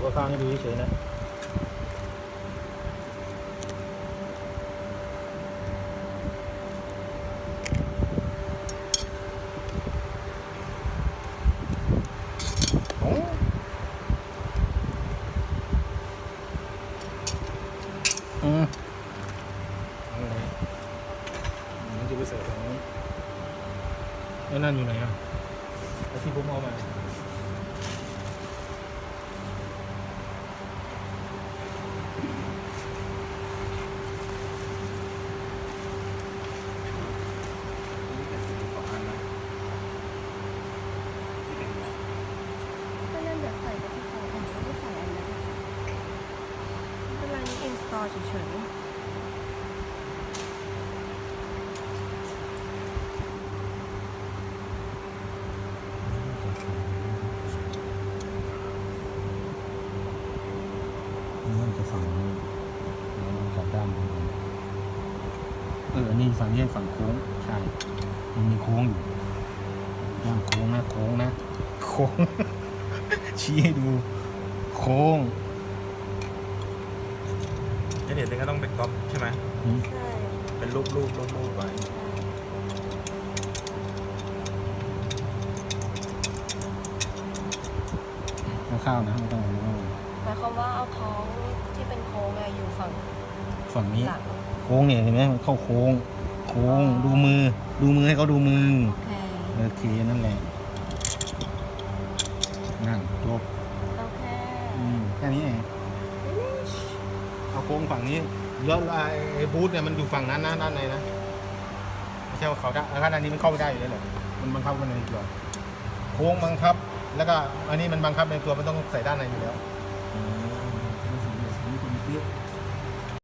ก็ข้างให้ดูเฉยๆนะโอ้อะไรมันจะไปใส่ตรงนี้แล้วนั่นอยู่ไหนอ่ะไอ้ที่ผมเอามาก็นั่นเดี๋ยวใส่กับที่เขาอันนี้ไม่ได้ใส่อันนั้นไม่เป็นไรนี่อินสตอลเฉยมันจะฝั่งนี้กับด้านบนนี่ฝั่งนี้ฝั่งโค้งใช่มันมีโค้งอยู่ด้านโค้งนะโค้งนะโค้ง ชี้ให้ดูโค้ง ไอเด็ดนี่ก็ต้องเป็นก๊อปใช่ไหม ๆใช่ เป็นรูปไว้ ข้าวๆนะไม่ต้อง หมายความว่าเอาท้องที่เป็นโค้งอยู่ฝั่งนี้ หลัง โค้งเนี่ยเห็นไหมมันเข้าโค้งโค้งดูมือให้เขาดูมือ โอเค โอเคนั่นแหละนั่นจบ โอเค แค่นี้เองเอาโค้งฝั่งนี้แล้วไอ้บูธเนี่ยมันอยู่ฝั่งนั้นนะด้านในนะไม่ใช่ว่าเขาได้ด้านนี้มันเข้าไม่ได้อยู่แล้วเหรอมันบังคับกันในตัวโค้งบังคับ แล้วก็อันนี้มันบังคับในตัวมันต้องใส่ด้านในอยู่แล้ว